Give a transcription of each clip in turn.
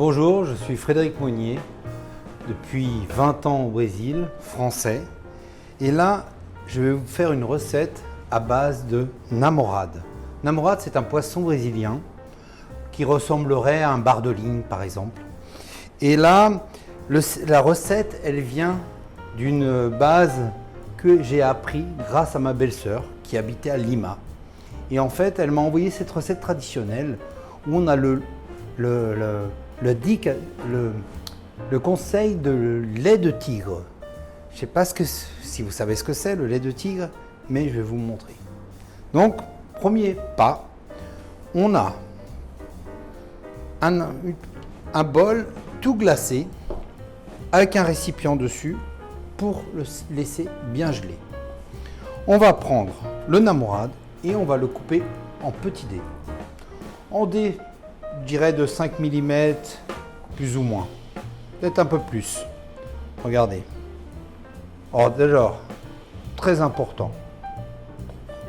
Bonjour, je suis Frédéric Monnier, depuis 20 ans au Brésil, français. Et là, je vais vous faire une recette à base de namorade. Namorade, c'est un poisson brésilien qui ressemblerait à un bardoline, par exemple. Et là, la recette, elle vient d'une base que j'ai appris grâce à ma belle-sœur qui habitait à Lima. Et en fait, elle m'a envoyé cette recette traditionnelle où on a le conseil de lait de tigre. Je ne sais pas si vous savez ce que c'est, le lait de tigre, mais je vais vous montrer. Donc, premier pas, on a un bol tout glacé avec un récipient dessus pour le laisser bien geler. On va prendre le namorade et on va le couper en petits dés. En dés, je dirais de 5 mm, plus ou moins. Peut-être un peu plus. Regardez. Oh, déjà, très important,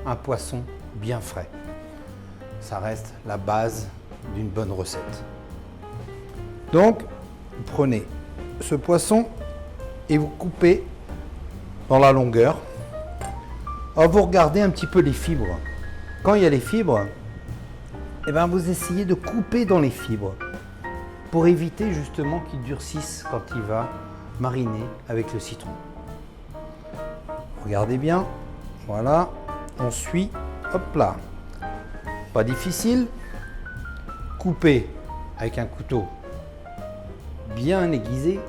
un poisson bien frais. Ça reste la base d'une bonne recette. Donc, vous prenez ce poisson et vous coupez dans la longueur. Alors, vous regardez un petit peu les fibres. Quand il y a les fibres, eh bien, vous essayez de couper dans les fibres pour éviter justement qu'il durcisse quand il va mariner avec le citron. Regardez bien, voilà, on suit, hop là, pas difficile, couper avec un couteau bien aiguisé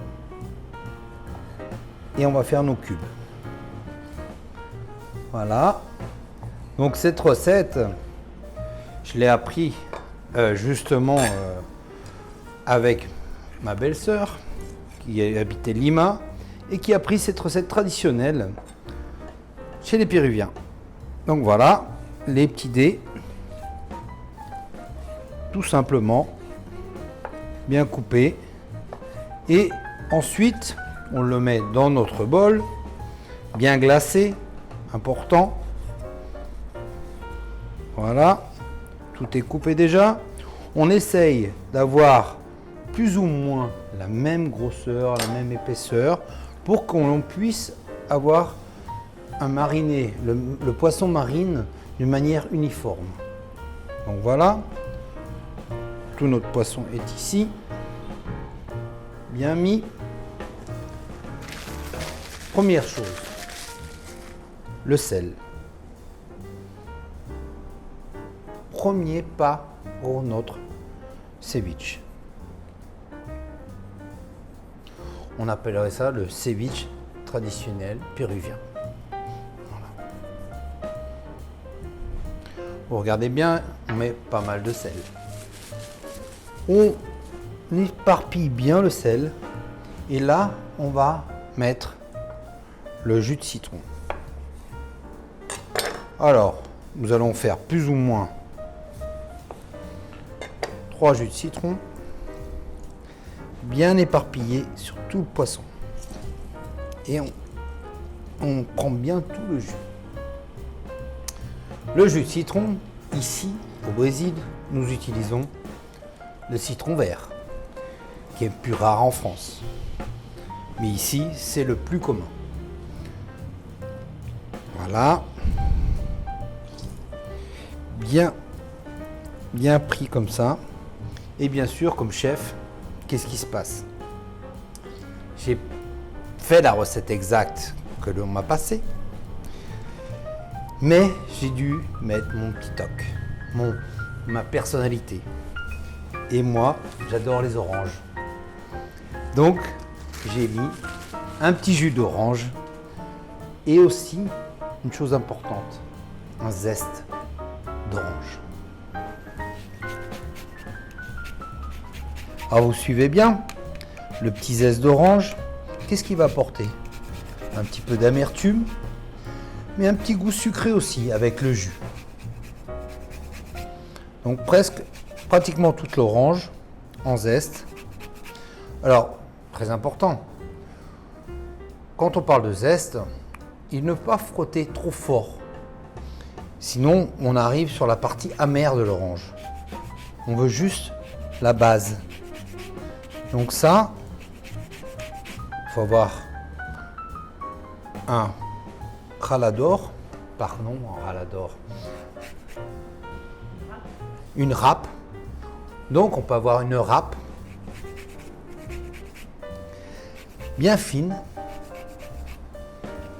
et on va faire nos cubes. Voilà, donc cette recette, je l'ai appris justement avec ma belle-sœur qui habitait Lima et qui a pris cette recette traditionnelle chez les Péruviens. Donc voilà, les petits dés, tout simplement, bien coupés. Et ensuite, on le met dans notre bol, bien glacé, important. Voilà, tout est coupé déjà. On essaye d'avoir plus ou moins la même grosseur, la même épaisseur, pour qu'on puisse avoir un mariné, le poisson marine d'une manière uniforme. Donc voilà, tout notre poisson est ici, bien mis. Première chose, le sel. Premier pas pour notre ceviche. On appellerait ça le ceviche traditionnel péruvien. Voilà. Vous regardez bien, on met pas mal de sel. On éparpille bien le sel et là, on va mettre le jus de citron. Alors, nous allons faire plus ou moins 3 jus de citron, bien éparpillés sur tout le poisson. Et on prend bien tout le jus. Le jus de citron, ici au Brésil, nous utilisons le citron vert, qui est plus rare en France. Mais ici, c'est le plus commun. Voilà. Bien pris comme ça. Et bien sûr, comme chef, qu'est-ce qui se passe? J'ai fait la recette exacte que l'on m'a passée, mais j'ai dû mettre mon petit toc, ma personnalité. Et moi, j'adore les oranges. Donc, j'ai mis un petit jus d'orange et aussi, une chose importante, un zeste d'orange. Alors vous suivez bien, le petit zeste d'orange, qu'est-ce qu'il va apporter? Un petit peu d'amertume, mais un petit goût sucré aussi avec le jus. Donc pratiquement toute l'orange en zeste. Alors, très important, quand on parle de zeste, il ne faut pas frotter trop fort. Sinon, on arrive sur la partie amère de l'orange. On veut juste la base. Donc ça, il faut avoir un ralador, pardon, un ralador, une râpe. Donc on peut avoir une râpe bien fine.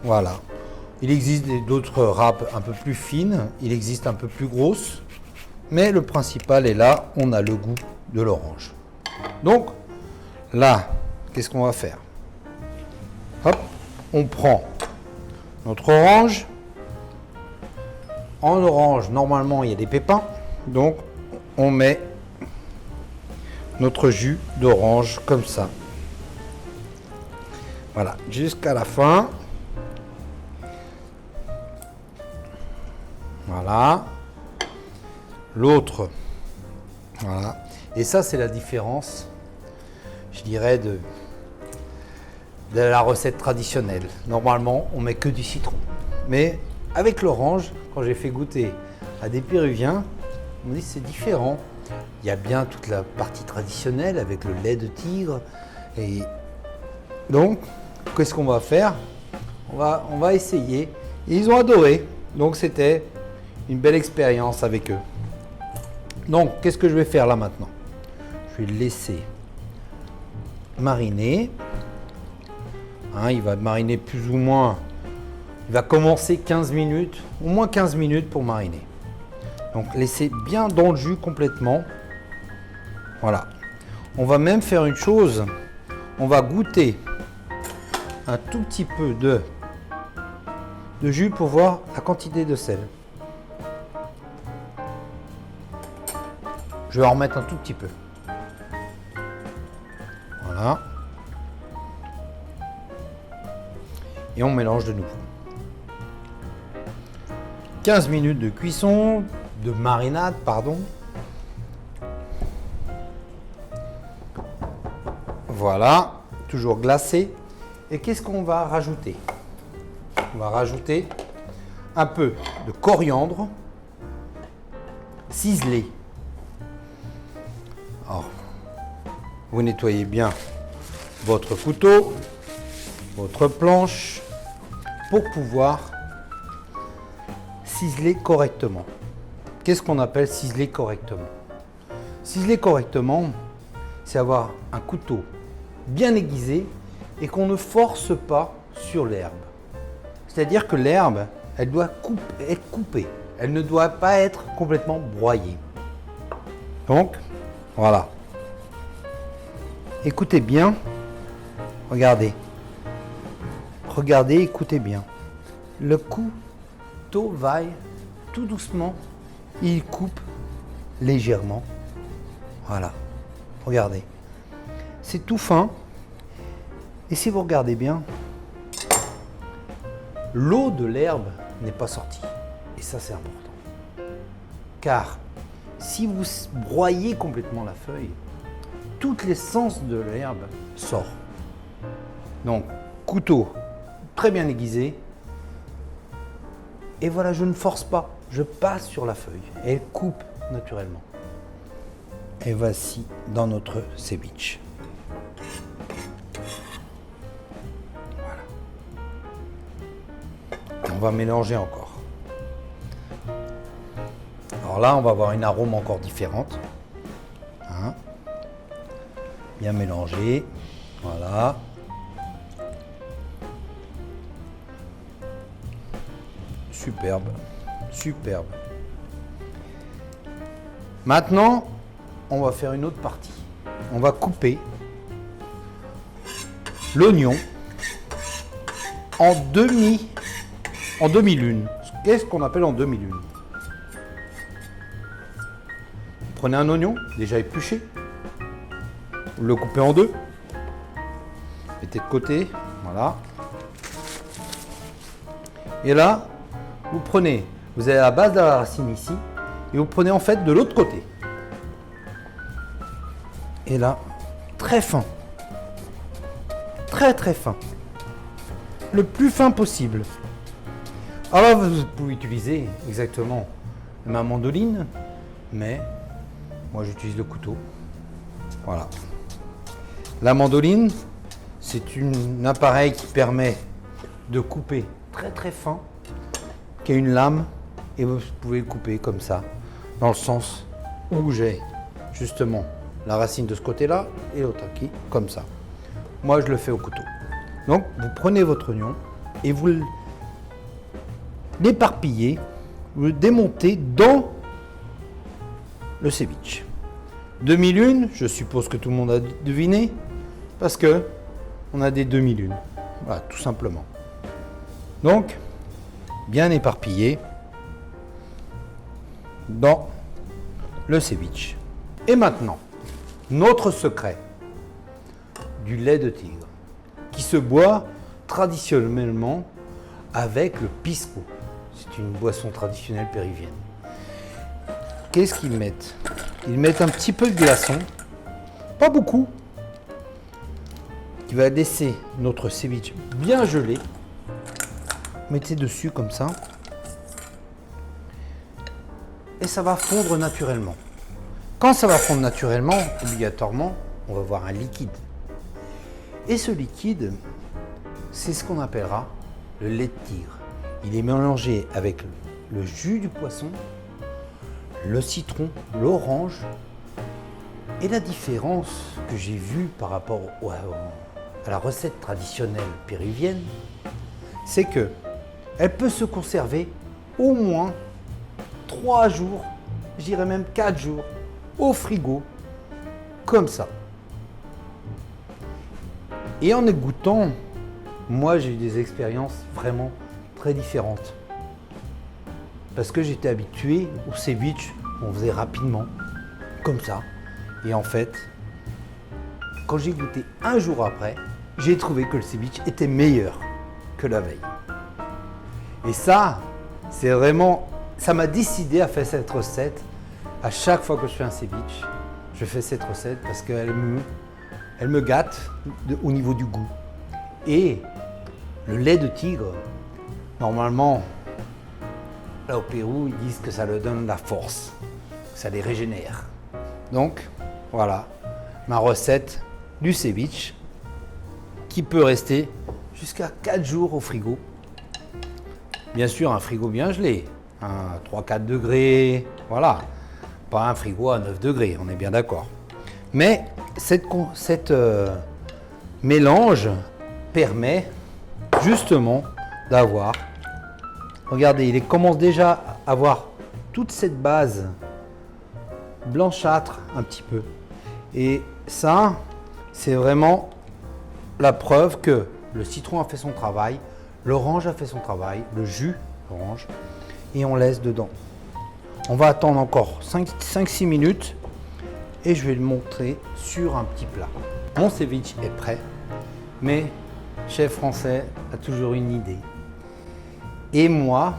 Voilà. Il existe d'autres râpes un peu plus fines, il existe un peu plus grosses, mais le principal est là, on a le goût de l'orange. Donc là, qu'est-ce qu'on va faire? Hop, on prend notre orange. En orange, normalement, il y a des pépins, donc on met notre jus d'orange comme ça. Voilà, jusqu'à la fin. Voilà. L'autre. Voilà. Et ça, c'est la différence, je dirais, de la recette traditionnelle. Normalement, on met que du citron. Mais avec l'orange, quand j'ai fait goûter à des Péruviens, on me dit c'est différent. Il y a bien toute la partie traditionnelle avec le lait de tigre. Et donc, qu'est-ce qu'on va faire? On va essayer. Et ils ont adoré. Donc, c'était une belle expérience avec eux. Donc, qu'est-ce que je vais faire là maintenant? Je vais le laisser mariner. Hein, il va mariner plus ou moins. Il va commencer 15 minutes, au moins 15 minutes pour mariner. Donc, laissez bien dans le jus complètement. Voilà. On va même faire une chose. On va goûter un tout petit peu de jus pour voir la quantité de sel. Je vais en remettre un tout petit peu. Voilà. Et on mélange de nouveau. 15 minutes de cuisson, de marinade, pardon. Voilà, toujours glacé. Et qu'est-ce qu'on va rajouter? On va rajouter un peu de coriandre ciselé. Alors, vous nettoyez bien votre couteau, votre planche, pour pouvoir ciseler correctement. Qu'est-ce qu'on appelle ciseler correctement? Ciseler correctement, c'est avoir un couteau bien aiguisé et qu'on ne force pas sur l'herbe. C'est-à-dire que l'herbe, elle doit être coupée. Elle ne doit pas être complètement broyée. Donc, voilà. Écoutez bien. Regardez. Regardez, écoutez bien. Le couteau va tout doucement. Il coupe légèrement. Voilà. Regardez. C'est tout fin. Et si vous regardez bien, l'eau de l'herbe n'est pas sortie. Et ça, c'est important. Car si vous broyez complètement la feuille, toute l'essence de l'herbe sort. Donc, couteau très bien aiguisé. Et voilà, je ne force pas. Je passe sur la feuille. Et elle coupe naturellement. Et voici dans notre ceviche. Voilà. Et on va mélanger encore. Alors là, on va avoir une arôme encore différente. Hein? Bien mélangé. Voilà. Superbe. Superbe. Maintenant, on va faire une autre partie. On va couper l'oignon en demi-lune. Qu'est-ce qu'on appelle en demi-lune? Vous prenez un oignon déjà épluché, vous le coupez en deux, mettez de côté, voilà. Et là, vous prenez, vous avez la base de la racine ici, et vous prenez en fait de l'autre côté. Et là, très fin. Très très fin. Le plus fin possible. Alors vous pouvez utiliser exactement ma mandoline, mais moi j'utilise le couteau. Voilà. La mandoline, c'est un appareil qui permet de couper très très fin, qui a une lame, et vous pouvez le couper comme ça, dans le sens où j'ai justement la racine de ce côté-là et l'autre qui, comme ça. Moi, je le fais au couteau. Donc, vous prenez votre oignon et vous l'éparpillez, vous le démontez dans le ceviche. Demi-lune, je suppose que tout le monde a deviné, parce que on a des demi-lunes. Voilà, tout simplement. Donc, bien éparpillé dans le ceviche. Et maintenant, notre secret du lait de tigre, qui se boit traditionnellement avec le pisco. C'est une boisson traditionnelle péruvienne. Qu'est-ce qu'ils mettent? Ils mettent un petit peu de glaçon, pas beaucoup, qui va laisser notre ceviche bien gelé. Mettez dessus comme ça. Et ça va fondre naturellement. Quand ça va fondre naturellement, obligatoirement, on va voir un liquide. Et ce liquide, c'est ce qu'on appellera le lait de tigre. Il est mélangé avec le jus du poisson, le citron, l'orange. Et la différence que j'ai vue par rapport à la recette traditionnelle péruvienne, c'est que elle peut se conserver au moins 3 jours, je dirais même 4 jours, au frigo, comme ça. Et en goûtant, moi j'ai eu des expériences vraiment très différentes. Parce que j'étais habitué au ceviche, on faisait rapidement, comme ça. Et en fait, quand j'ai goûté un jour après, j'ai trouvé que le ceviche était meilleur que la veille. Et ça, c'est vraiment, ça m'a décidé à faire cette recette. À chaque fois que je fais un ceviche, je fais cette recette parce qu'elle me gâte au niveau du goût. Et le lait de tigre, normalement, là au Pérou, ils disent que ça leur donne la force, que ça les régénère. Donc, voilà, ma recette du ceviche qui peut rester jusqu'à 4 jours au frigo. Bien sûr, un frigo bien gelé, à 3-4 degrés, voilà. Pas un frigo à 9 degrés, on est bien d'accord. Mais cette mélange permet justement d'avoir, regardez, il commence déjà à avoir toute cette base blanchâtre un petit peu. Et ça, c'est vraiment la preuve que le citron a fait son travail, l'orange a fait son travail, le jus d'orange, et on laisse dedans. On va attendre encore 5-6 minutes et je vais le montrer sur un petit plat. Mon ceviche est prêt, mais chef français a toujours une idée. Et moi,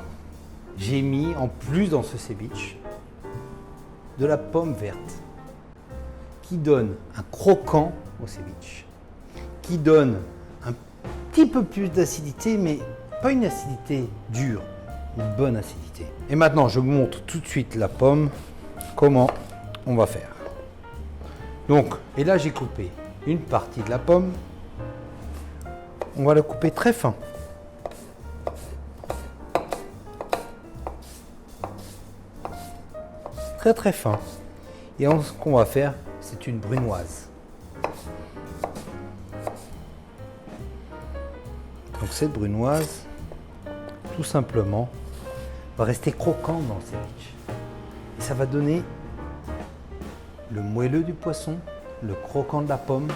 j'ai mis en plus dans ce ceviche de la pomme verte qui donne un croquant au ceviche, qui donne un petit peu plus d'acidité, mais pas une acidité dure, une bonne acidité. Et maintenant, je vous montre tout de suite la pomme, comment on va faire. Donc, et là j'ai coupé une partie de la pomme, on va la couper très fin. Très très fin. Et ce qu'on va faire, c'est une brunoise. Donc cette brunoise, tout simplement, va rester croquante dans le ceviche. Et ça va donner le moelleux du poisson, le croquant de la pomme,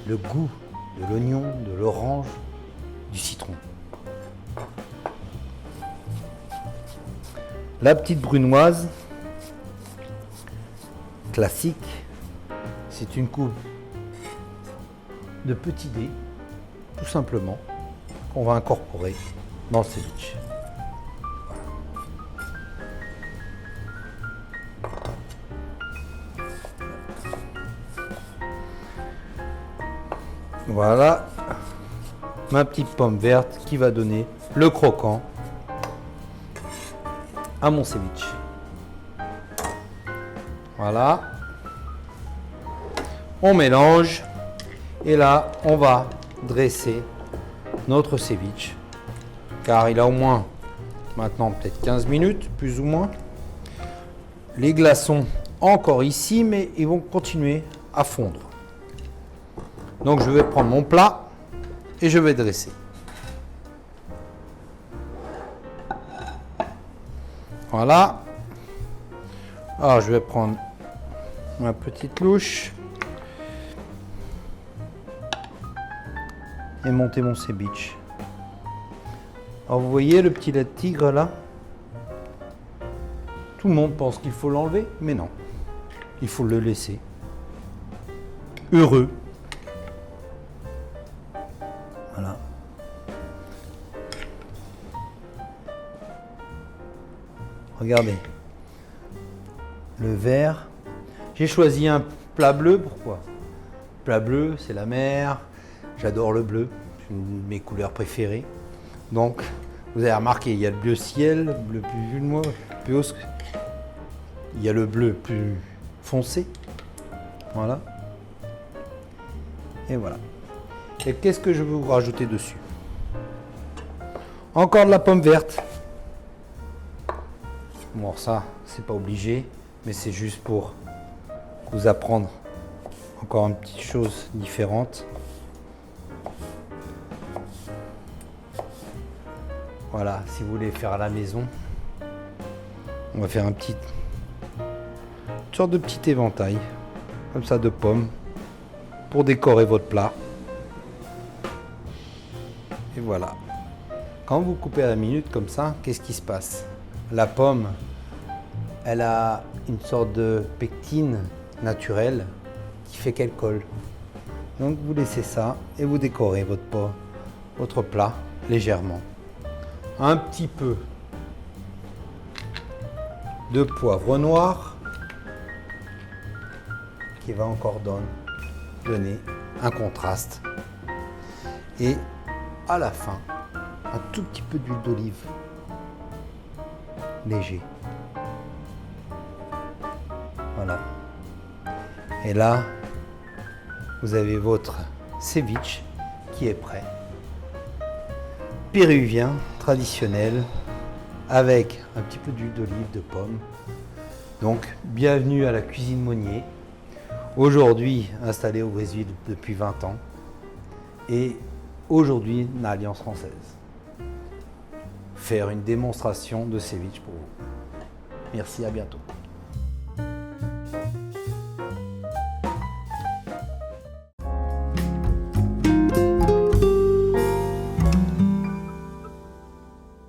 le goût de l'oignon, de l'orange, du citron. La petite brunoise classique, c'est une coupe de petits dés, tout simplement, qu'on va incorporer dans le ceviche. Voilà ma petite pomme verte qui va donner le croquant à mon ceviche. Voilà. On mélange Et là, on va dresser notre ceviche, car il a au moins maintenant peut-être 15 minutes, plus ou moins. Les glaçons encore ici, mais ils vont continuer à fondre. Donc je vais prendre mon plat et je vais dresser. Voilà. Alors je vais prendre ma petite louche et monter mon ceviche. Alors vous voyez le petit lait de tigre là? Tout le monde pense qu'il faut l'enlever, mais non. Il faut le laisser heureux. Voilà. Regardez. Le vert. J'ai choisi un plat bleu. Pourquoi? Plat bleu, c'est la mer. J'adore le bleu. C'est une de mes couleurs préférées. Donc, vous avez remarqué, il y a le bleu ciel, le bleu plus haut. Il y a le bleu plus foncé. Voilà. Et voilà. Et qu'est-ce que je veux vous rajouter dessus? Encore de la pomme verte. Bon, ça, c'est pas obligé, mais c'est juste pour vous apprendre encore une petite chose différente. Voilà, si vous voulez faire à la maison, on va faire une sorte de petit éventail, comme ça, de pommes, pour décorer votre plat. Et voilà. Quand vous coupez à la minute comme ça, qu'est-ce qui se passe? La pomme, elle a une sorte de pectine naturelle qui fait qu'elle colle. Donc vous laissez ça et vous décorez votre plat légèrement. Un petit peu de poivre noir qui va encore donner un contraste. Et à la fin, un tout petit peu d'huile d'olive léger. Voilà. Et là, vous avez votre ceviche qui est prêt. Péruvien, traditionnel, avec un petit peu d'huile d'olive, de pomme. Donc, bienvenue à la cuisine Monnier. Aujourd'hui, installé au Brésil depuis 20 ans. Et aujourd'hui, une alliance française. Faire une démonstration de ceviche pour vous. Merci, à bientôt.